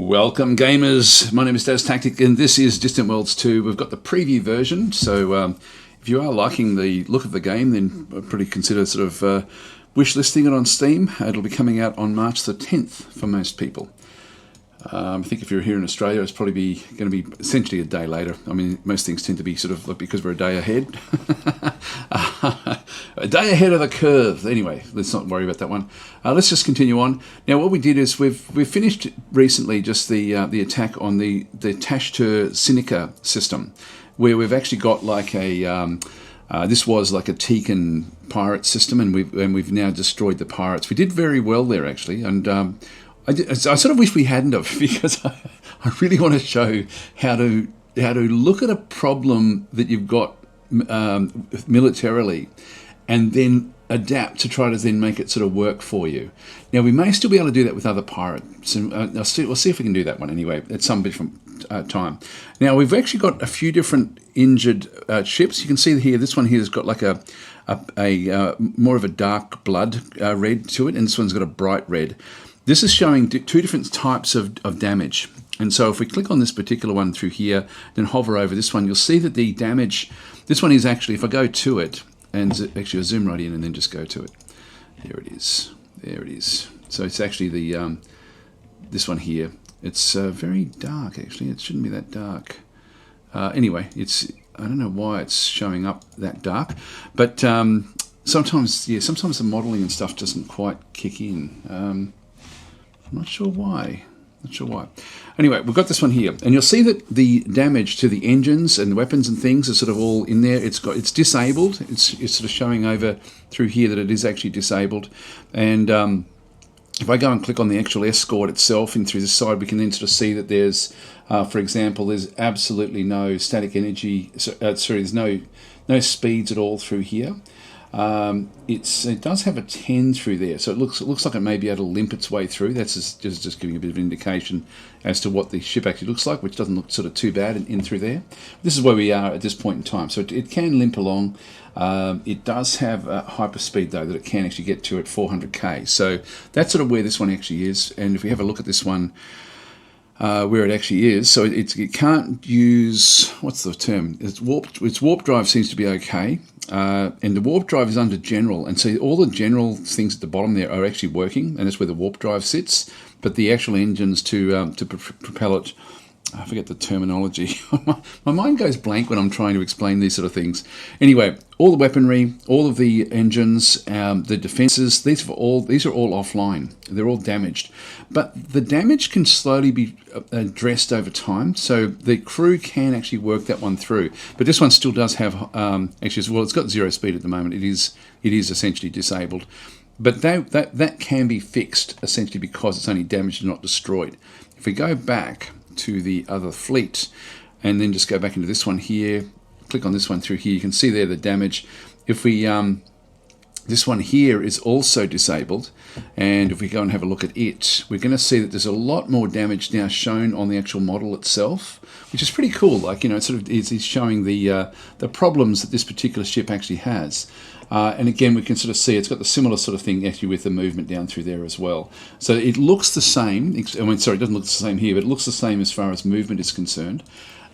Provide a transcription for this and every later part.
Welcome gamers, my name is DazTactic and this is Distant Worlds 2. We've got the preview version, so if you are liking the look of the game, then pretty consider sort of wish listing it on Steam. It'll be coming out on March the 10th for most people. I think if you're here in Australia, it's probably going to be essentially a day later. I mean, most things tend to be sort of, because we're a day ahead. A day ahead of the curve. Anyway, let's not worry about that one. Let's just continue on. Now, what we did is we've finished recently just the attack on the Tashtur Sinica system, where we've actually got like a this was like a Tekken pirate system, and we've now destroyed the pirates. We did very well there actually, and I sort of wish we hadn't have, because I really want to show how to look at a problem that you've got militarily, and then adapt to try to then make it sort of work for you. Now, we may still be able to do that with other pirates, and we'll see if we can do that one anyway at some different time. Now, we've actually got a few different injured ships. You can see here, this one here has got like a more of a dark blood red to it, and this one's got a bright red. This is showing two different types of damage. And so if we click on this particular one through here, then hover over this one, you'll see that the damage, this one is actually, if I go to it, and actually I'll zoom right in and then just go to it. There it is. There it is. So it's actually the this one here. It's very dark, actually. It shouldn't be that dark. Anyway, I don't know why it's showing up that dark. But sometimes the modeling and stuff doesn't quite kick in. I'm not sure why. Anyway, we've got this one here, and you'll see that the damage to the engines and the weapons and things are sort of all in there. It's disabled. It's sort of showing over through here that it is actually disabled. And if I go and click on the actual escort itself and through the side, we can then sort of see that there's, for example, there's absolutely no static energy. There's no speeds at all through here. It does have a 10 through there, so it looks like it may be able to limp its way through. That's just giving a bit of an indication as to what the ship actually looks like, which doesn't look sort of too bad in through there. This is where we are at this point in time, so it can limp along. It does have a hyperspeed though that it can actually get to at 400k, so that's sort of where this one actually is. And if we have a look at this one, where it actually is, so it can't use, what's the term? Its warp drive seems to be okay, and the warp drive is under general, and so all the general things at the bottom there are actually working, and that's where the warp drive sits. But the actual engines to propel it, I forget the terminology. My mind goes blank when I'm trying to explain these sort of things. Anyway, all the weaponry, all of the engines, the defenses, these are all offline. They're all damaged. But the damage can slowly be addressed over time, so the crew can actually work that one through. But this one still does have, it's got 0 speed at the moment. It is essentially disabled. But that can be fixed, essentially, because it's only damaged and not destroyed. If we go back to the other fleet and then just go back into this one here, click on this one through here, you can see there the damage. If we this one here is also disabled, and if we go and have a look at it, we're going to see that there's a lot more damage now shown on the actual model itself, which is pretty cool. Like, it sort of is showing the problems that this particular ship actually has. And again, we can sort of see it's got the similar sort of thing actually with the movement down through there as well. So it looks the same. I mean, sorry, it doesn't look the same here, but it looks the same as far as movement is concerned.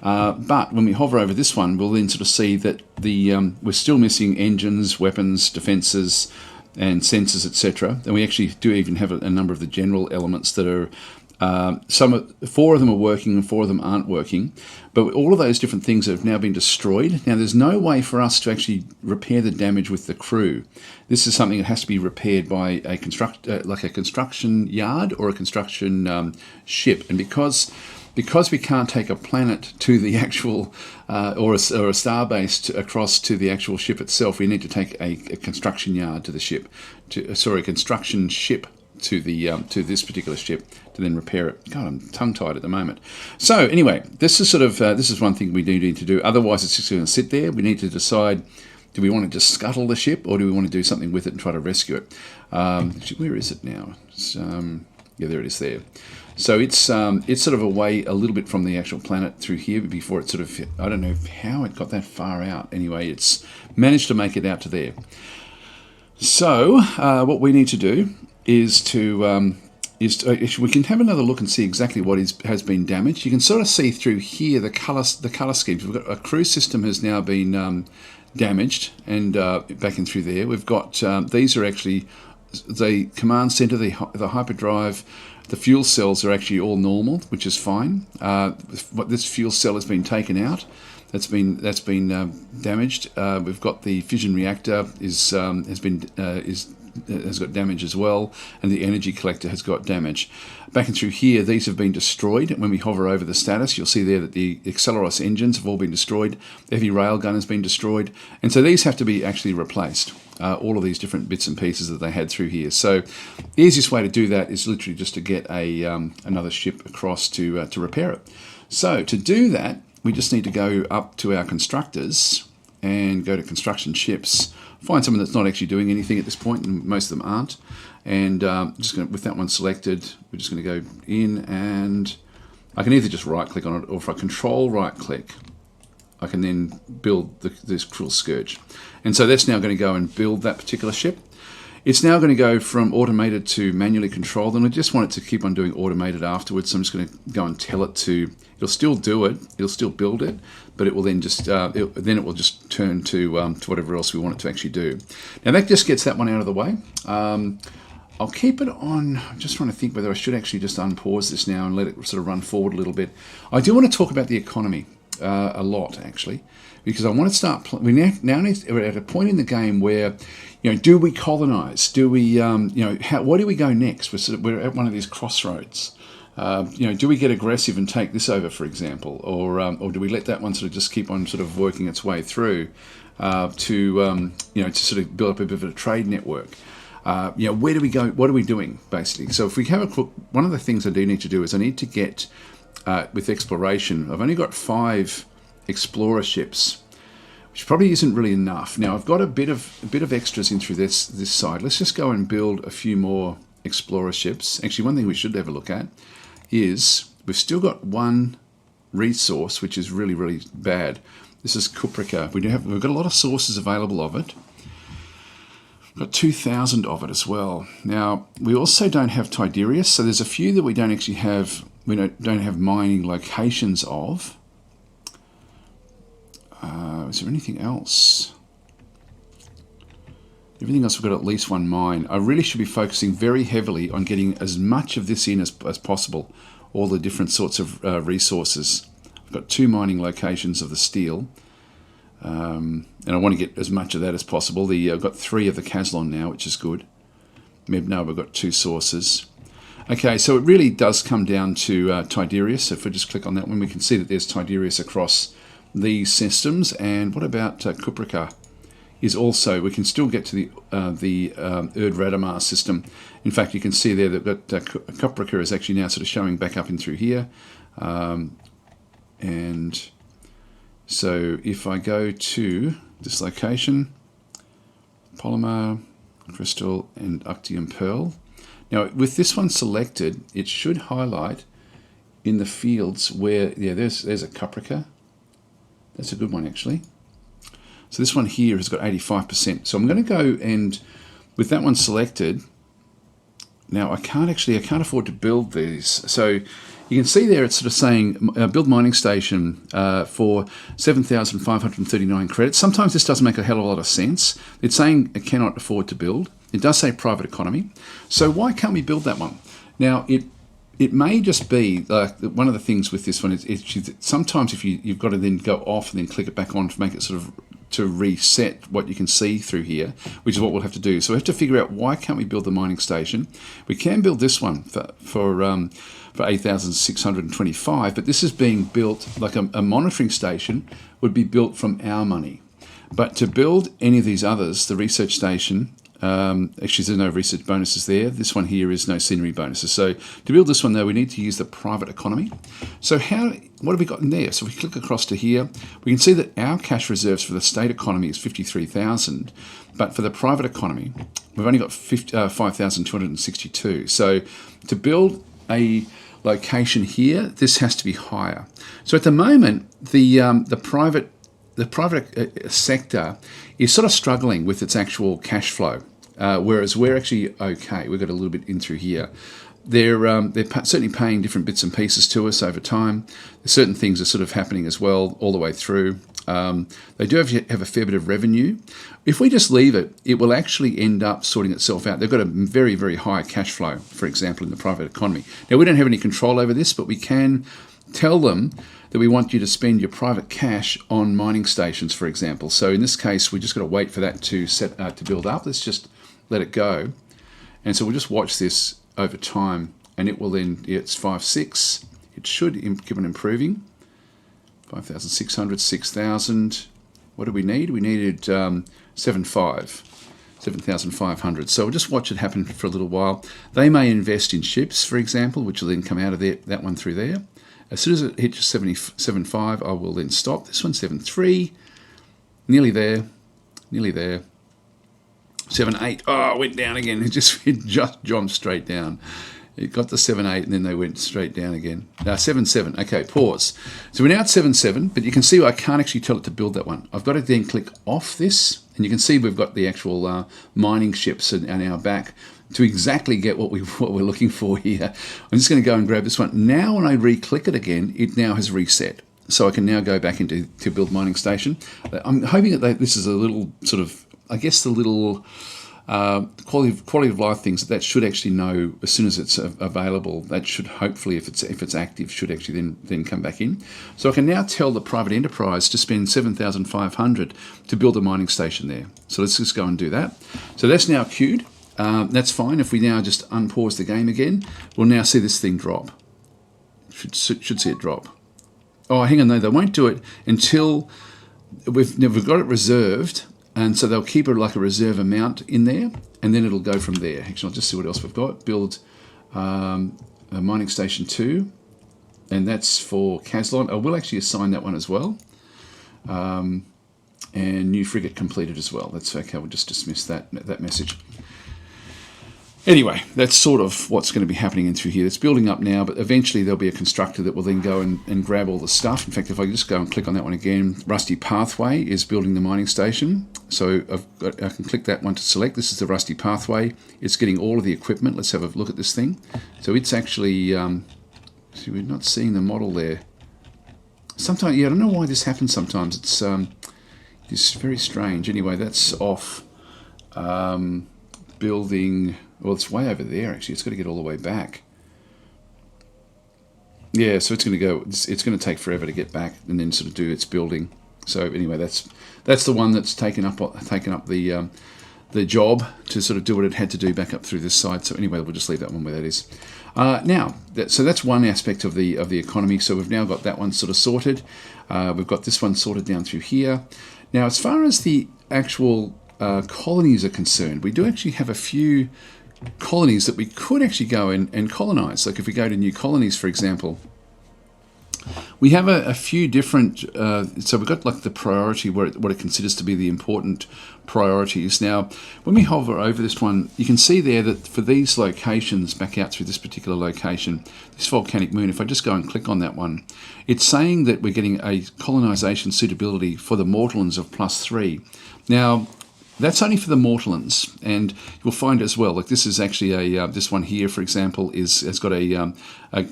But when we hover over this one, we'll then sort of see that we're still missing engines, weapons, defences, and sensors, etc. And we actually do even have a number of the general elements that are, 4 of them are working and 4 of them aren't working. But all of those different things have now been destroyed. Now, there's no way for us to actually repair the damage with the crew. This is something that has to be repaired by a construction yard or a construction ship. And because we can't take a planet to the actual, or a star base across to the actual ship itself, we need to take a construction yard to the ship, a construction ship to this particular ship to then repair it. God, I'm tongue-tied at the moment. So anyway, this is sort of this is one thing we do need to do. Otherwise, it's just going to sit there. We need to decide: do we want to just scuttle the ship, or do we want to do something with it and try to rescue it? Actually, where is it now? Yeah, there it is there. So it's sort of away a little bit from the actual planet through here before it sort of, I don't know how it got that far out. Anyway, it's managed to make it out to there. So what we need to do is to we can have another look and see exactly what has been damaged. You can sort of see through here the color schemes. We've got a crew system has now been damaged, and back in through there we've got these are actually the command center, the hyperdrive. The fuel cells are actually all normal, which is fine. This fuel cell has been taken out. That's been damaged. We've got the fission reactor has got damage as well, and the energy collector has got damage. Back and through here, these have been destroyed. When we hover over the status, you'll see there that the Acceleros engines have all been destroyed. The heavy railgun has been destroyed, and so these have to be actually replaced. All of these different bits and pieces that they had through here. So the easiest way to do that is literally just to get another ship across to repair it. So to do that, we just need to go up to our constructors and go to construction ships. Find someone that's not actually doing anything at this point, and most of them aren't. And just going with that one selected, we're just going to go in, and I can either just right click on it, or if I control right click, I can then build this Krill Scourge. And so that's now going to go and build that particular ship. It's now going to go from automated to manually controlled, and I just want it to keep on doing automated afterwards. So I'm just going to go and tell it to. It'll still do it. It'll still build it, but it will then just it will just turn to whatever else we want it to actually do. Now that just gets that one out of the way. I'll keep it on. I'm just trying to think whether I should actually just unpause this now and let it sort of run forward a little bit. I do want to talk about the economy a lot, actually, because I want to start. We're at a point in the game where, do we colonize? Do we, where do we go next? We're at one of these crossroads. Do we get aggressive and take this over, for example, or do we let that one sort of just keep on sort of working its way through to sort of build up a bit of a trade network? Where do we go? What are we doing, basically? So if we have a look, one of the things I do need to do is I need to get with exploration. I've only got 5 explorer ships, which probably isn't really enough. Now I've got a bit of extras in through this side. Let's just go and build a few more explorer ships. Actually, one thing we should have a look at is we've still got one resource which is really, really bad. This is Cuprica. We've got a lot of sources available of it. We've got 2,000 of it as well. Now we also don't have Tiberius, so there's a few that we don't actually have. We don't have mining locations of. Is there anything else? Everything else we've got at least one mine. I really should be focusing very heavily on getting as much of this in as possible. All the different sorts of resources. I've got 2 mining locations of the steel. And I want to get as much of that as possible. I've got 3 of the Caslon now, which is good. Now we've got 2 sources. Okay, so it really does come down to Tiberius. So if we just click on that one, we can see that there's Tiberius across these systems. And what about Cuprica? Is also, we can still get to the Erd-Radamar system. In fact, you can see there that Cuprica is actually now sort of showing back up in through here. And so if I go to this location, polymer, crystal, and Uctium Pearl. Now, with this one selected, it should highlight in the fields where, there's a Cuprica. That's a good one, actually. So this one here has got 85%. So I'm going to go and, with that one selected, now I can't afford to build these. So you can see there it's sort of saying build mining station for 7,539 credits. Sometimes this doesn't make a hell of a lot of sense. It's saying it cannot afford to build. It does say private economy. So why can't we build that one? Now it may just be one of the things with this one is sometimes if you've got to then go off and then click it back on to make it sort of to reset what you can see through here, which is what we'll have to do. So we have to figure out why can't we build the mining station. We can build this one for 8,625, but this is being built like a monitoring station would be built from our money. But to build any of these others, the research station, actually there's no research bonuses there. This one here is no scenery bonuses. So to build this one though, we need to use the private economy. So what have we got in there? So if we click across to here, we can see that our cash reserves for the state economy is 53,000, but for the private economy, we've only got 5,262. So to build a location here, this has to be higher. So at the moment, the private sector is sort of struggling with its actual cash flow, whereas we're actually okay. We've got a little bit in through here. they're certainly paying different bits and pieces to us over time. Certain things are sort of happening as well all the way through. They do have a fair bit of revenue. If we just leave it, it will actually end up sorting itself out. They've got a very, very high cash flow, for example, in the private economy. Now, we don't have any control over this, but we can tell them that we want you to spend your private cash on mining stations, for example. So in this case, we just got to wait for that to build up. Let's just let it go. And so we'll just watch this over time, and it will then, it's 5.6. It should keep on improving. 5,600, 6,000. What do we need? We needed 7,500. So we'll just watch it happen for a little while. They may invest in ships, for example, which will then come out of that one through there. As soon as it hits 7.5, I will then stop. This one's 7.3. Nearly there. 7.8. Oh, it went down again. It just jumped straight down. It got to 7.8 and then they went straight down again. Now 7.7. Okay, pause. So we're now at 7.7, but you can see I can't actually tell it to build that one. I've got to then click off this, and you can see we've got the actual mining ships and our back to exactly get what we're looking for here. I'm just going to go and grab this one. Now when I re-click it again, it now has reset. So I can now go back into build mining station. I'm hoping that this is a little sort of, I guess the little quality of life things that should actually know as soon as it's available. That should hopefully, if it's active, should actually then come back in. So I can now tell the private enterprise to spend 7,500 to build a mining station there. So let's just go and do that. So that's now queued. That's fine. If we now just unpause the game again, we'll now see this thing drop. Should see it drop. Oh, hang on, no, they won't do it until we've got it reserved. And so they'll keep it like a reserve amount in there, and then it'll go from there. Actually, I'll just see what else we've got. Build a mining station 2, and that's for Caslon. I will actually assign that one as well. And new frigate completed as well. That's okay. We'll just dismiss that message. Anyway, that's sort of what's going to be happening in through here. It's building up now, but eventually there'll be a constructor that will then go and grab all the stuff. In fact, if I just go and click on that one again, Rusty Pathway is building the mining station. So I can click that one to select. This is the Rusty Pathway. It's getting all of the equipment. Let's have a look at this thing. So it's actually, see, we're not seeing the model there. Sometimes, yeah, I don't know why this happens sometimes. It's very strange. Anyway, that's off. Building... Well, it's way over there, actually. It's got to get all the way back. Yeah, so it's going to go... It's going to take forever to get back and then sort of do its building. So anyway, that's the one that's taken up the job to sort of do what it had to do back up through this side. So anyway, we'll just leave that one where that is. Now, so that's one aspect of the economy. So we've now got that one sort of sorted. We've got this one sorted down through here. Now, as far as the actual colonies are concerned, we do actually have a few colonies that we could actually go and colonize. Like if we go to new colonies, for example, we have a few different, so we've got like the priority, what it considers to be the important priorities. Now, when we hover over this one, you can see there that for these locations, back out through this particular location, this volcanic moon, if I just go and click on that one, it's saying that we're getting a colonization suitability for the Mortlands of +3. Now, that's only for the Mortlands, and you'll find as well, like this is actually this one here, for example, has got a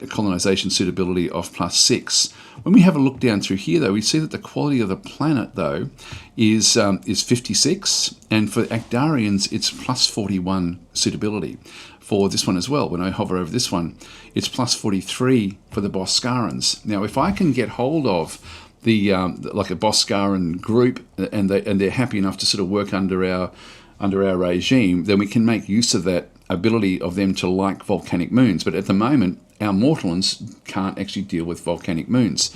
colonization suitability of +6. When we have a look down through here, though, we see that the quality of the planet, though, is 56, and for Actarians, it's +41 suitability. For this one as well, when I hover over this one, it's +43 for the Boscarans. Now, if I can get hold of like a Boscaran group, and they're happy enough to sort of work under our regime, then we can make use of that ability of them to like volcanic moons. But at the moment, our Mortlands can't actually deal with volcanic moons.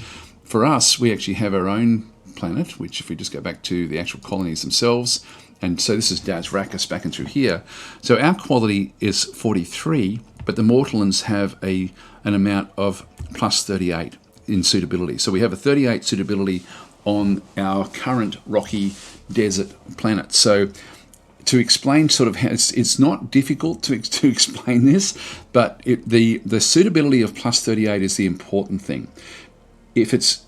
For us, we actually have our own planet, which if we just go back to the actual colonies themselves, and so this is Dazrakis back and through here. So our quality is 43, but the Mortlands have an amount of +38. In suitability. So we have a 38 suitability on our current rocky desert planet. So to explain sort of how it's not difficult to explain this, but the suitability of +38 is the important thing. If it's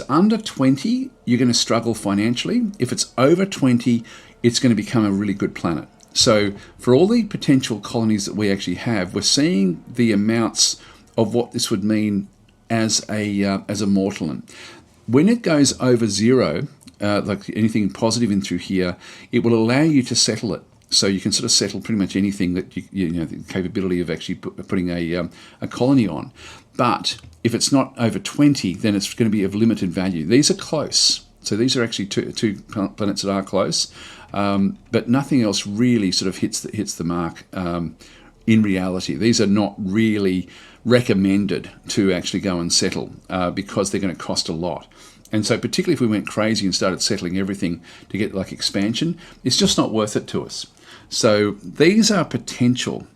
under 20, you're going to struggle financially. If it's over 20, it's going to become a really good planet. So for all the potential colonies that we actually have, we're seeing the amounts of what this would mean as a mortalan. When it goes over zero, like anything positive in through here, it will allow you to settle it. So you can sort of settle pretty much anything that you know the capability of actually putting a colony on. But if it's not over 20, then it's going to be of limited value. These are close. So these are actually two planets that are close, but nothing else really sort of hits the mark in reality. These are not really recommended to actually go and settle because they're going to cost a lot. And so particularly if we went crazy and started settling everything to get like expansion, it's just not worth it to us. So these are potential.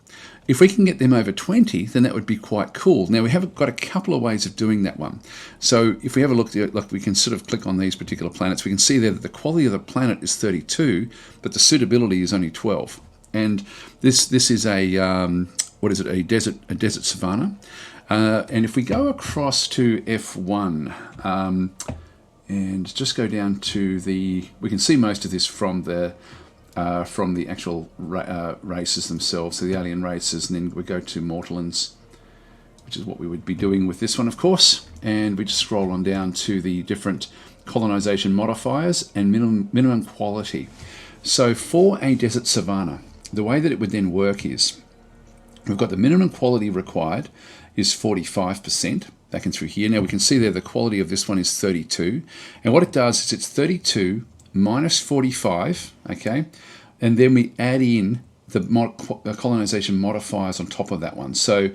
If we can get them over 20, then that would be quite cool. Now, we have got a couple of ways of doing that one. So if we have a look, like we can sort of click on these particular planets, we can see there that the quality of the planet is 32, but the suitability is only 12. And this is a, what is it, a desert savanna. And if we go across to F1, and just go down to we can see most of this from the actual races themselves, so the alien races, and then we go to mortalans, which is what we would be doing with this one, of course, and we just scroll on down to the different colonization modifiers and minimum quality. So for a desert savanna, the way that it would then work is we've got the minimum quality required is 45%. Back in through here. Now we can see there the quality of this one is 32. And what it does is it's 32 minus 45, okay? And then we add in the colonization modifiers on top of that one. So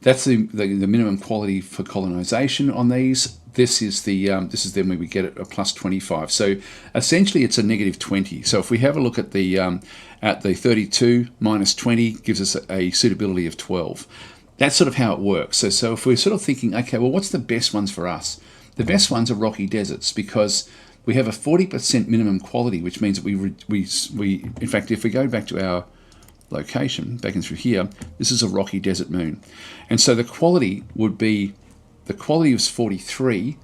that's the minimum quality for colonization on these. This is then where we get it a plus 25. So essentially it's a negative 20. So if we have a look at the 32 minus 20 gives us a suitability of 12. That's sort of how it works. So if we're sort of thinking, okay, well, what's the best ones for us? The best ones are rocky deserts because we have a 40% minimum quality, which means that we in fact, if we go back to our location, back in through here, this is a rocky desert moon. And so the quality would be, the quality is 43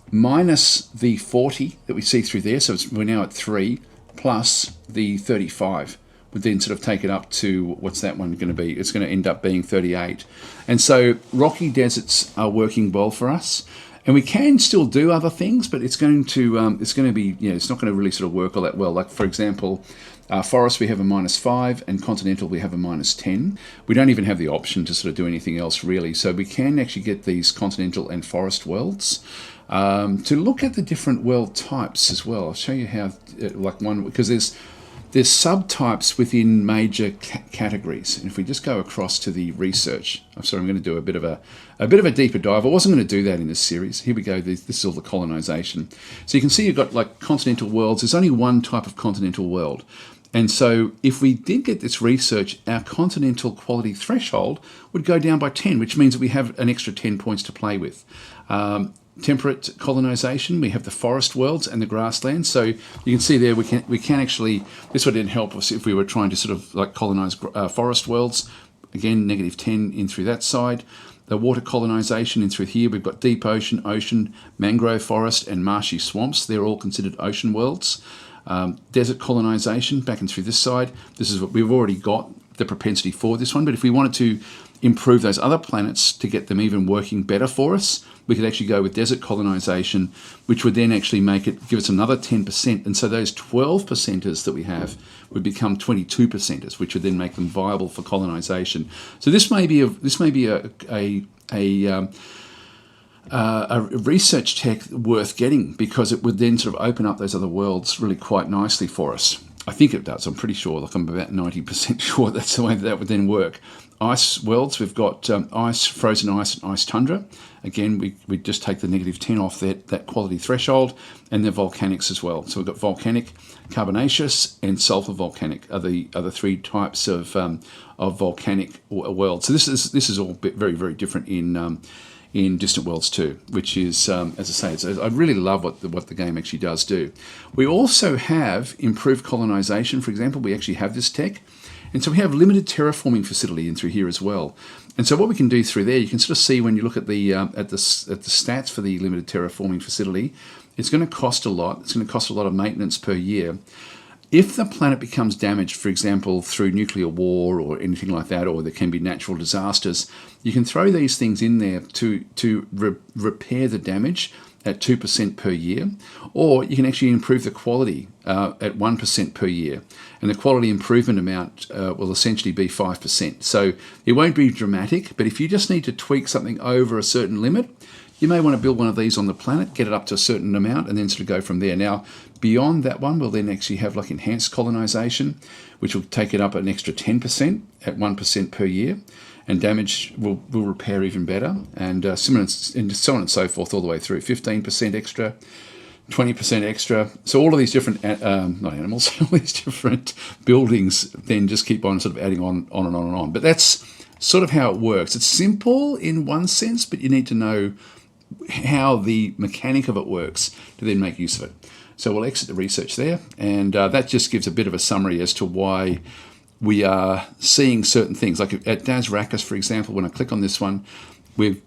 minus the 40 that we see through there. So we're now at 3 plus the 35. Would then sort of take it up to, what's that one going to be? It's going to end up being 38. And so rocky deserts are working well for us. And we can still do other things, but it's going to be, you know, it's not going to really sort of work all that well. Like, for example, forest we have a -5 and continental we have a -10. We don't even have the option to sort of do anything else really. So we can actually get these continental and forest worlds. To look at the different world types as well. I'll show you how, like one, because there's subtypes within major categories. And if we just go across to the research, I'm sorry, I'm going to do a bit of a deeper dive. I wasn't going to do that in this series. Here we go. This is all the colonization. So you can see you've got like continental worlds. There's only one type of continental world. And so if we did get this research, our continental quality threshold would go down by 10, which means that we have an extra 10 points to play with. Temperate colonization, we have the forest worlds and the grasslands. So you can see there we can actually, this would then help us if we were trying to sort of like colonize forest worlds. Again, -10 in through that side. The water colonization in through here, we've got deep ocean, mangrove forest, and marshy swamps. They're all considered ocean worlds. Desert colonization back in through this side. This is what we've already got the propensity for this one. But if we wanted to improve those other planets to get them even working better for us, we could actually go with desert colonization, which would then actually give us another 10%. And so those 12%ers that we have would become 22%ers, which would then make them viable for colonization. So this may be a research tech worth getting, because it would then sort of open up those other worlds really quite nicely for us. I think it does. I'm pretty sure. Like, I'm about 90% sure that's the way that would then work. Ice worlds, we've got ice, frozen ice, and ice tundra. Again, we just take the -10 off that quality threshold, and the volcanics as well. So we've got volcanic, carbonaceous, and sulfur volcanic are the three types of volcanic worlds. So this is all very, very different in Distant Worlds 2, which is, as I say, I really love what the game actually does do. We also have improved colonization. For example, we actually have this tech. And so we have limited terraforming facility in through here as well. And so what we can do through there, you can sort of see when you look at the stats for the limited terraforming facility, it's going to cost a lot. It's going to cost a lot of maintenance per year. If the planet becomes damaged, for example, through nuclear war or anything like that, or there can be natural disasters, you can throw these things in there to repair the damage at 2% per year, or you can actually improve the quality at 1% per year. And the quality improvement amount will essentially be 5%. So it won't be dramatic, but if you just need to tweak something over a certain limit, you may want to build one of these on the planet, get it up to a certain amount, and then sort of go from there. Now, beyond that one, we'll then actually have like enhanced colonization, which will take it up an extra 10% at 1% per year, and damage will repair even better, and similar, and so on and so forth all the way through. 15% extra, 20% extra. So all of these different, not animals, all these different buildings then just keep on sort of adding on and on and on. But that's sort of how it works. It's simple in one sense, but you need to know how the mechanic of it works to then make use of it. So we'll exit the research there, and that just gives a bit of a summary as to why we are seeing certain things. Like at Das Rackus, for example, when I click on this one, we've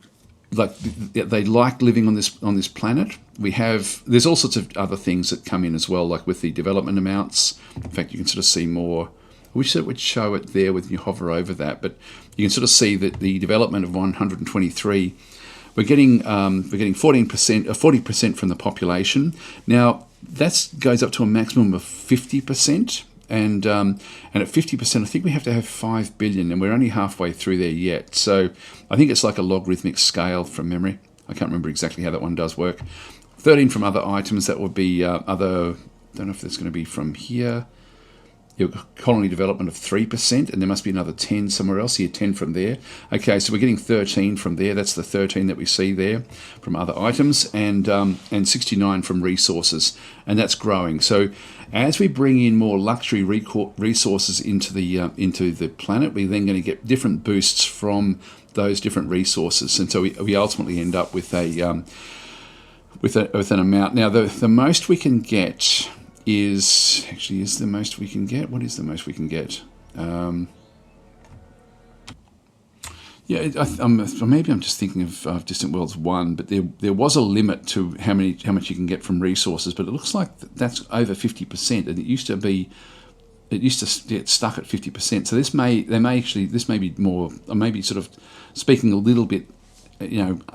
like they like living on this planet. There's all sorts of other things that come in as well, like with the development amounts. In fact, you can sort of see more. I wish it would show it there when you hover over that, but you can sort of see that the development of 123. We're getting 14%, 40% from the population. Now that goes up to a maximum of 50%, and at 50%, I think we have to have 5 billion, and we're only halfway through there yet. So I think it's like a logarithmic scale from memory. I can't remember exactly how that one does work. 13 from other items. That would be other. Don't know if that's going to be from here. Colony development of 3%, and there must be another 10 somewhere else. Here, 10 from there. Okay, so we're getting 13 from there. That's the 13 that we see there from other items, and 69 from resources, and that's growing. So as we bring in more luxury resources into the planet, we're then going to get different boosts from those different resources, and so we ultimately end up with an amount. Now, the most we can get is the most we can get. What is the most we can get? Maybe I'm just thinking of Distant Worlds 1, but there was a limit to how much you can get from resources, but it looks like that's over 50%, and it used to get stuck at 50%. So this may be more, or maybe sort of speaking a little bit,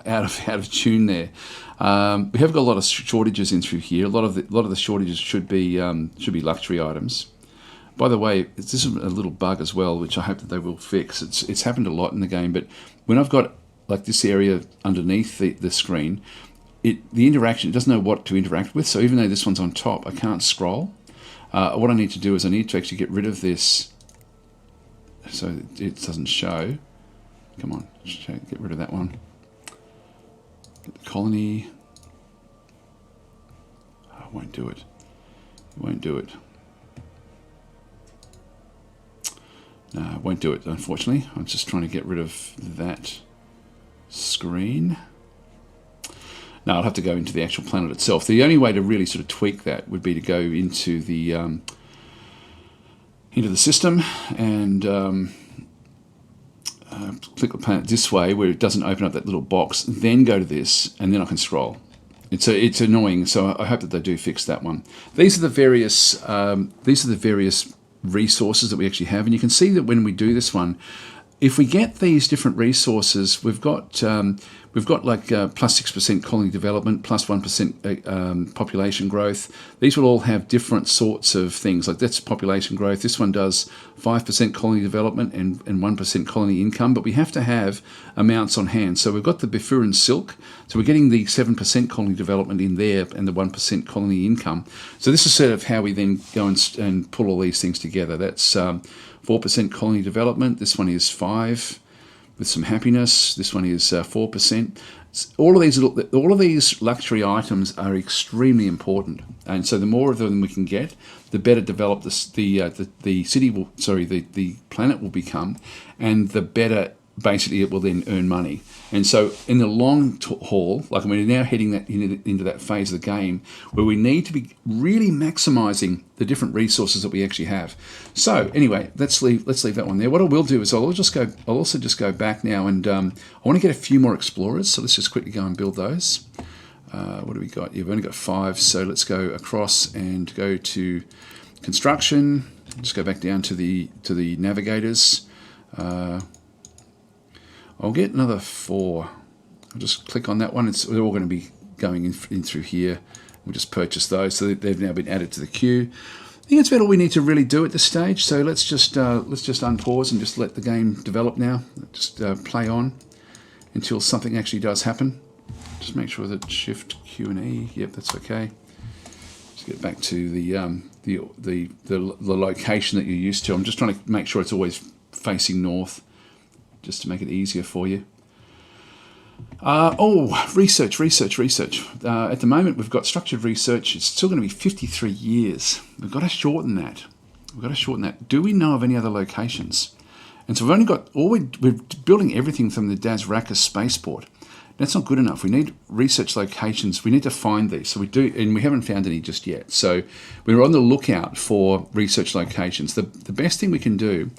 out of tune there. We have got a lot of shortages in through here. A lot of the shortages should be luxury items. By the way, this is a little bug as well, which I hope that they will fix. It's happened a lot in the game, but when I've got like this area underneath the screen, the interaction, it doesn't know what to interact with. So even though this one's on top, I can't scroll. What I need to do is I need to actually get rid of this so it doesn't show. Come on, get rid of that one. Get the colony. I won't do it. It won't do it. No, I won't do it, unfortunately. I'm just trying to get rid of that screen. No, I'll have to go into the actual planet itself. The only way to really sort of tweak that would be to go into the system and click the planet this way, where it doesn't open up that little box. Then go to this, and then I can scroll. It's annoying, so I hope that they do fix that one. These are the various resources that we actually have, and you can see that when we do this one, if we get these different resources, we've got like plus 6% colony development, plus 1% population growth. These will all have different sorts of things. Like that's population growth. This one does 5% colony development and 1% colony income, but we have to have amounts on hand. So we've got the Bifuran silk. So we're getting the 7% colony development in there and the 1% colony income. So this is sort of how we then go and pull all these things together. That's 4% colony development. This one is 5%. With some happiness. This one is 4%. All of these luxury items are extremely important, and so the more of them we can get, the better developed the planet will become, and the better basically it will then earn money. And so in the long haul, like we're now heading into that phase of the game where we need to be really maximizing the different resources that we actually have. So anyway, let's leave that one there. What I will do is I'll also just go back now, and I want to get a few more explorers. So let's just quickly go and build those. What do we got? You've only got 5, so let's go across and go to construction. Just go back down to the navigators. I'll get another 4. I'll just click on that one. They're all going to be going in through here. We'll just purchase those, so they've now been added to the queue. I think that's about all we need to really do at this stage. So let's just unpause and just let the game develop now. Just play on until something actually does happen. Just make sure that Shift Q and E. Yep, that's okay. Let's get back to the location that you're used to. I'm just trying to make sure it's always facing north, just to make it easier for you. Research. At the moment, we've got structured research. It's still going to be 53 years. We've got to shorten that. Do we know of any other locations? And so we've only got we're building everything from the Das Rakas spaceport. That's not good enough. We need research locations. We need to find these. So we do, and we haven't found any just yet. So we're on the lookout for research locations. The best thing we can do.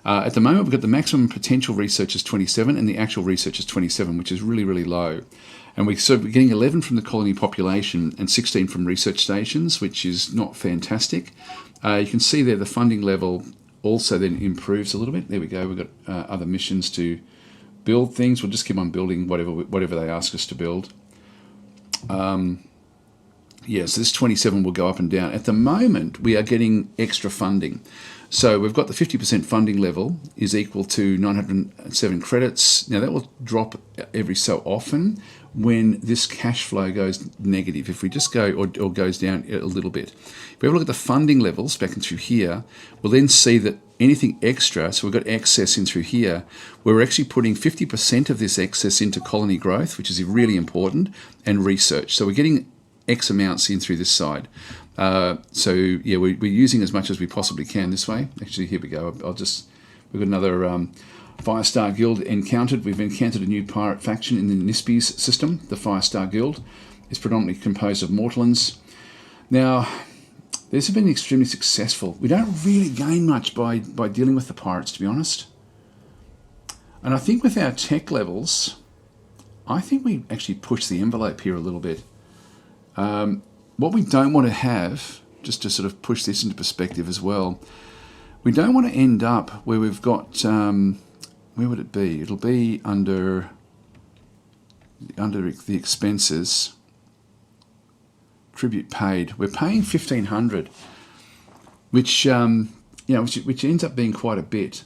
At the moment, we've got the maximum potential research is 27 and the actual research is 27, which is really, really low. And we're getting 11 from the colony population and 16 from research stations, which is not fantastic. You can see there the funding level also then improves a little bit. There we go. We've got other missions to build things. We'll just keep on building whatever they ask us to build. So this 27 will go up and down. At the moment, we are getting extra funding. So we've got the 50% funding level is equal to 907 credits. Now that will drop every so often when this cash flow goes negative. If we just go or goes down a little bit. If we have a look at the funding levels back in through here, we'll then see that anything extra, so we've got excess in through here, we're actually putting 50% of this excess into colony growth, which is really important, and research. So we're getting X amounts in through this side. We're using as much as we possibly can this way. Actually, here we go. We've got another Firestar Guild encountered. We've encountered a new pirate faction in the Nispes system. The Firestar Guild is predominantly composed of Mortallans. Now, these have been extremely successful. We don't really gain much by dealing with the pirates, to be honest. And I think with our tech levels, I think we actually push the envelope here a little bit. What we don't want to have, just to sort of push this into perspective as well, we don't want to end up where we've got, where would it be? It'll be under the expenses, tribute paid. We're paying 1,500, which ends up being quite a bit.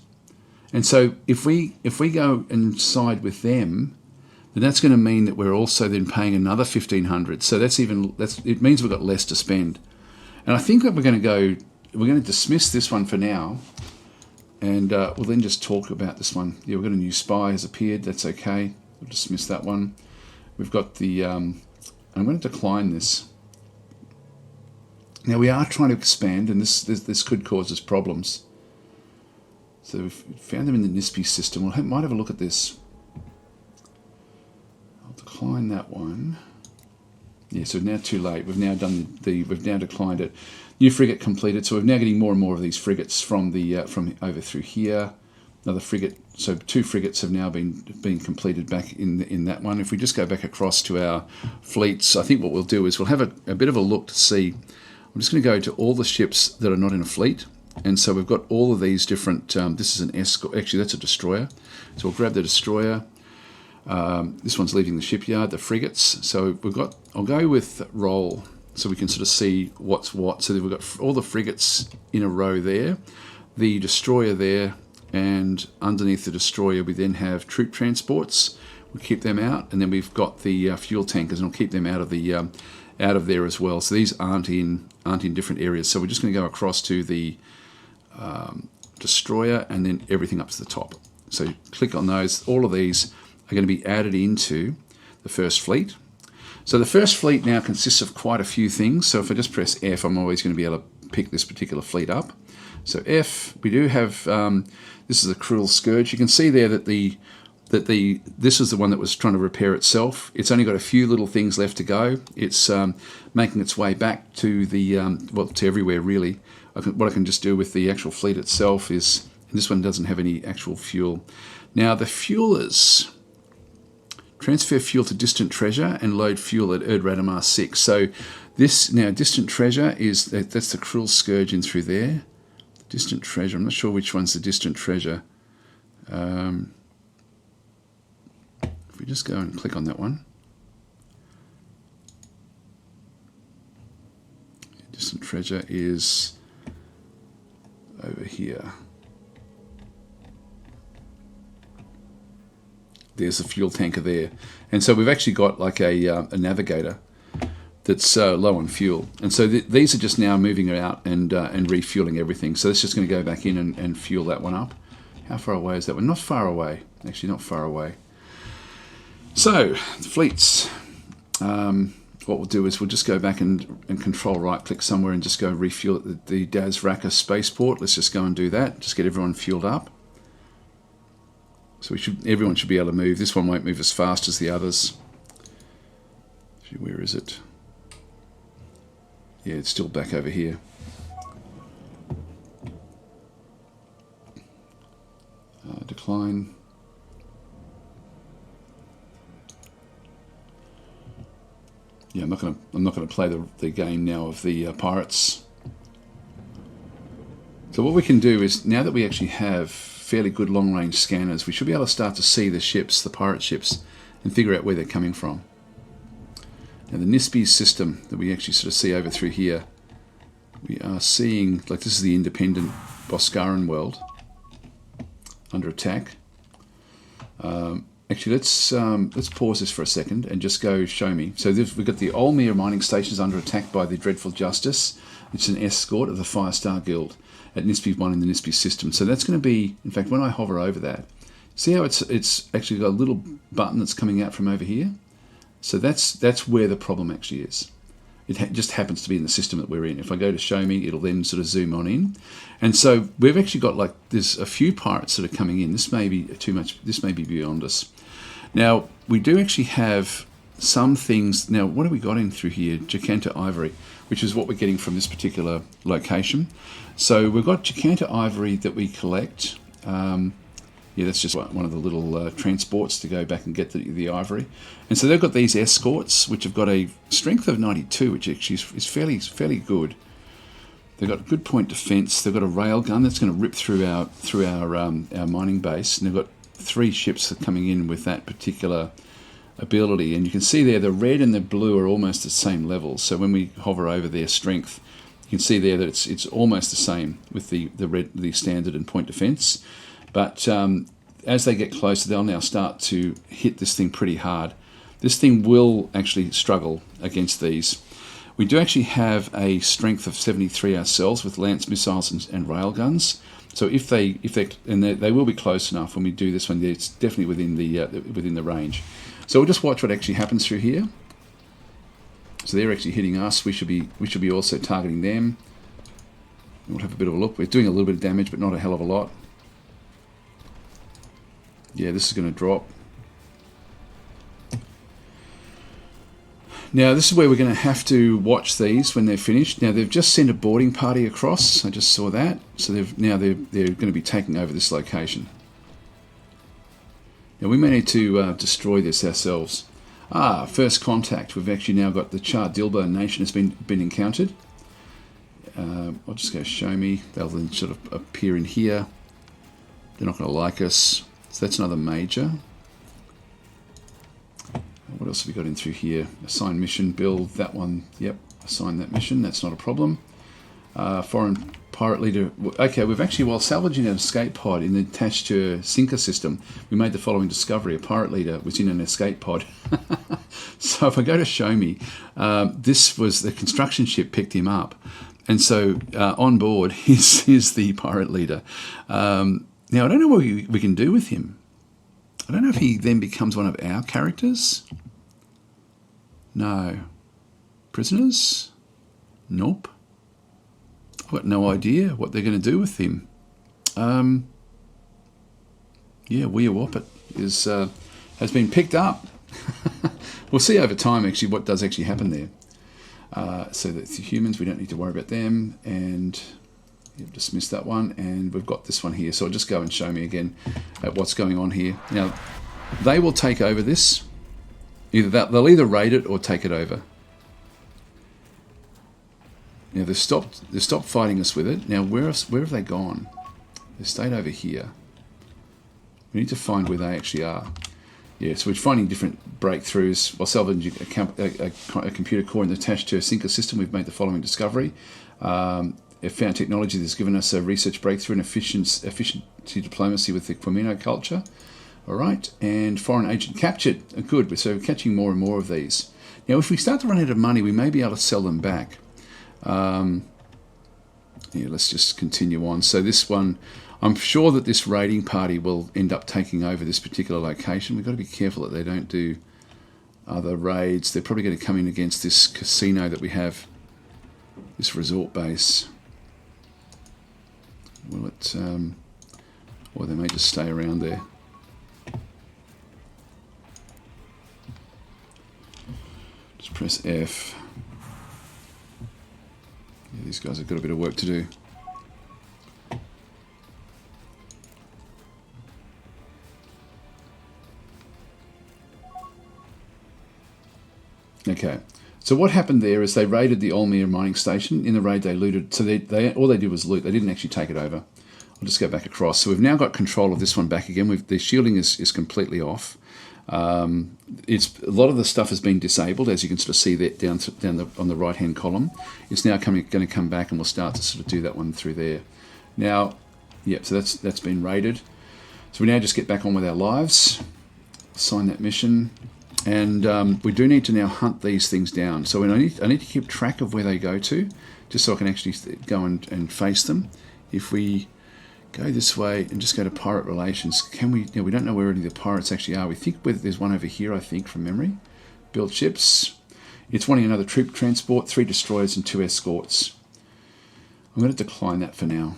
And so if we go and side with them, then that's going to mean that we're also then paying another 1,500. So it means we've got less to spend. And I think that we're going to dismiss this one for now, and we'll then just talk about this one. Yeah, we've got a new spy has appeared. That's okay. We'll dismiss that one. We've got the. I'm going to decline this. Now we are trying to expand, and this could cause us problems. So we've found them in the Nispes system. We might have a look at this. Decline that one. Yeah, so now too late. We've now done we've now declined it. New frigate completed. So we're now getting more and more of these frigates from over through here. Another frigate. So 2 frigates have now been completed back in that one. If we just go back across to our fleets, I think what we'll do is we'll have a bit of a look to see. I'm just going to go to all the ships that are not in a fleet. And so we've got all of these different. This is an escort. Actually, that's a destroyer. So we'll grab the destroyer. This one's leaving the shipyard, the frigates. So I'll go with roll so we can sort of see what's what. So we've got all the frigates in a row there, the destroyer there, and underneath the destroyer we then have troop transports. We'll keep them out, and then we've got the fuel tankers, and we'll keep them out of there as well. So these aren't in different areas. So we're just going to go across to the destroyer and then everything up to the top. So click on those. All of these are going to be added into the first fleet. So the first fleet now consists of quite a few things. So if I just press F, I'm always going to be able to pick this particular fleet up. So F, we do have, this is a Cruel Scourge. You can see there that this is the one that was trying to repair itself. It's only got a few little things left to go. It's making its way back to to everywhere really. What I can just do with the actual fleet itself is, this one doesn't have any actual fuel. Now the fuelers, transfer fuel to Distant Treasure and load fuel at Erd Radamar 6. So This, now, Distant Treasure is, that's the Cruel Scourge in through there. Distant Treasure, I'm not sure which one's the Distant Treasure. If we just go and click on that one. Distant Treasure is over here. There's a fuel tanker there. And so we've actually got like a navigator that's low on fuel. And so these are just now moving out and refueling everything. So it's just going to go back in and fuel that one up. How far away is that one? Not far away. Actually, not far away. So, fleets. What we'll do is we'll just go back and control right click somewhere and just go refuel at the Das Raka spaceport. Let's just go and do that. Just get everyone fueled up. So everyone should be able to move. This one won't move as fast as the others. Where is it? Yeah, it's still back over here. Decline. Yeah, I'm not going to play the game now of the pirates. So what we can do is, now that we actually have fairly good long-range scanners, we should be able to start to see the ships, the pirate ships, and figure out where they're coming from. Now the Nispi system that we actually sort of see over through here, we are seeing, like, this is the independent Boscaran world under attack. Actually, let's pause this for a second and just go show me. So we've got the Olmir mining stations under attack by the Dreadful Justice. It's an escort of the Firestar Guild at Nispi 1 in the Nispi system. So that's going to be, in fact, when I hover over that, see how it's actually got a little button that's coming out from over here? So that's where the problem actually is. It just happens to be in the system that we're in. If I go to show me, it'll then sort of zoom on in. And so we've actually got, like, there's a few pirates that are coming in. This may be too much. This may be beyond us. Now, we do actually have some things. Now, what have we got in through here? Jacanta Ivory, which is what we're getting from this particular location. So we've got Jacanta Ivory that we collect. Yeah, that's just one of the little transports to go back and get the ivory. And so they've got these escorts, which have got a strength of 92, which actually is fairly good. They've got good point defence. They've got a rail gun that's going to rip through our mining base. And they've got 3 ships that are coming in with that particular ability. And you can see there the red and the blue are almost the same level. So when we hover over their strength, you can see there that it's almost the same with the standard and point defence. But as they get closer, they'll now start to hit this thing pretty hard. This thing will actually struggle against these. We do actually have a strength of 73 ourselves with lance missiles and rail guns. So if they will be close enough when we do this one, it's definitely within the range. So we'll just watch what actually happens through here. So they're actually hitting us. We should be also targeting them. We'll have a bit of a look. We're doing a little bit of damage, but not a hell of a lot. Yeah, this is going to drop. Now, this is where we're going to have to watch these when they're finished. Now, they've just sent a boarding party across. I just saw that. So they're going to be taking over this location. Now, we may need to destroy this ourselves. First contact. We've actually now got the Char Dilba nation has been encountered. I'll just go show me. They'll then sort of appear in here. They're not going to like us. So that's another major. What else have we got in through here? Assign mission, build that one. Yep, assign that mission. That's not a problem. Foreign pirate leader. Okay, we've actually, while salvaging an escape pod in the Tashtur Sinker system, we made the following discovery. A pirate leader was in an escape pod. So if I go to show me, this was the construction ship picked him up. And so on board is the pirate leader. Now, I don't know what we can do with him. I don't know if he then becomes one of our characters. No. Prisoners? Nope. I've got no idea what they're going to do with him. Yeah, Weir Wappet has been picked up. We'll see over time, actually, what does actually happen there. So that's the humans. We don't need to worry about them. And dismiss that one, and we've got this one here. So I'll just go and show me again at what's going on here. Now, they will take over this. They'll either raid it or take it over. Now they've stopped fighting us with it. Now where have they gone? They stayed over here. We need to find where they actually are. Yeah, so we're finding different breakthroughs. While salvaging a computer core and attached to a sinker system, we've made the following discovery. It found technology that's given us a research breakthrough in efficiency diplomacy with the Quemino culture. All right, and foreign agent captured. Good, so we're catching more and more of these. Now, if we start to run out of money, we may be able to sell them back. Yeah, let's just continue on. So this one, I'm sure that this raiding party will end up taking over this particular location. We've got to be careful that they don't do other raids. They're probably going to come in against this casino that we have, this resort base. Will it, or they may just stay around there. Just press F. Yeah, these guys have got a bit of work to do. Okay, so what happened there is they raided the Olmere mining station. In the raid, they looted. So they all they did was loot. They didn't actually take it over. I'll just go back across. So we've now got control of this one back again. The shielding is completely off. It's a lot of the stuff has been disabled, as you can sort of see that down on the right hand column. It's now going to come back, and we'll start to sort of do that one through there. Now, yeah, so that's been raided. So we now just get back on with our lives. Sign that mission. And we do need to now hunt these things down. So I need to keep track of where they go to, just so I can actually go and face them. If we go this way and just go to pirate relations, can we? We don't know where any of the pirates actually are. We think there's one over here, I think, from memory. Build ships. It's wanting another troop transport, 3 destroyers and 2 escorts. I'm going to decline that for now.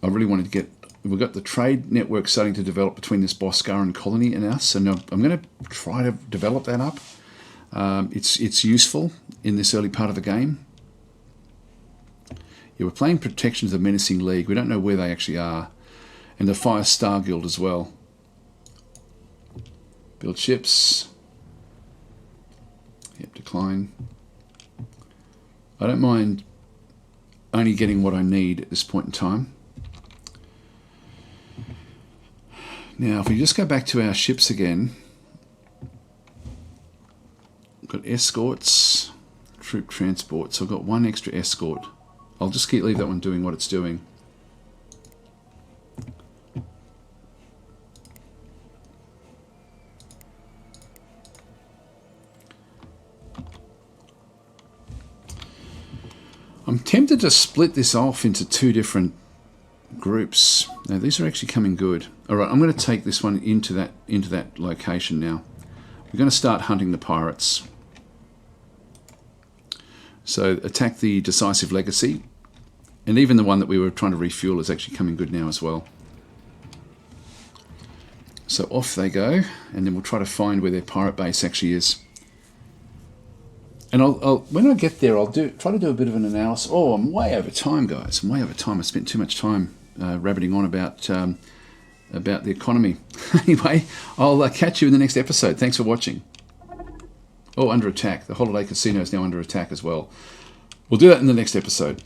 I really wanted to get... We've got the trade network starting to develop between this Boscaran colony and us, and I'm going to try to develop that up. It's useful in this early part of the game. Yeah, we're playing Protections of the Menacing League. We don't know where they actually are. And the Fire Star Guild as well. Build ships. Yep, decline. I don't mind only getting what I need at this point in time. Now, if we just go back to our ships again, we've got escorts, troop transport. So I've got 1 extra escort. I'll just leave that one doing what it's doing. I'm tempted to split this off into 2 different groups. Now these are actually coming good. All right, I'm going to take this one into that location now. We're going to start hunting the pirates. So attack the Decisive Legacy, and even the one that we were trying to refuel is actually coming good now as well. So off they go, and then we'll try to find where their pirate base actually is. And I'll when I get there, I'll try to do a bit of an analysis. Oh, I'm way over time, guys. I'm way over time. I spent too much time rabbiting on about the economy. Anyway, I'll catch you in the next episode. Thanks for watching. Oh, under attack. The Holiday Casino is now under attack as well. We'll do that in the next episode.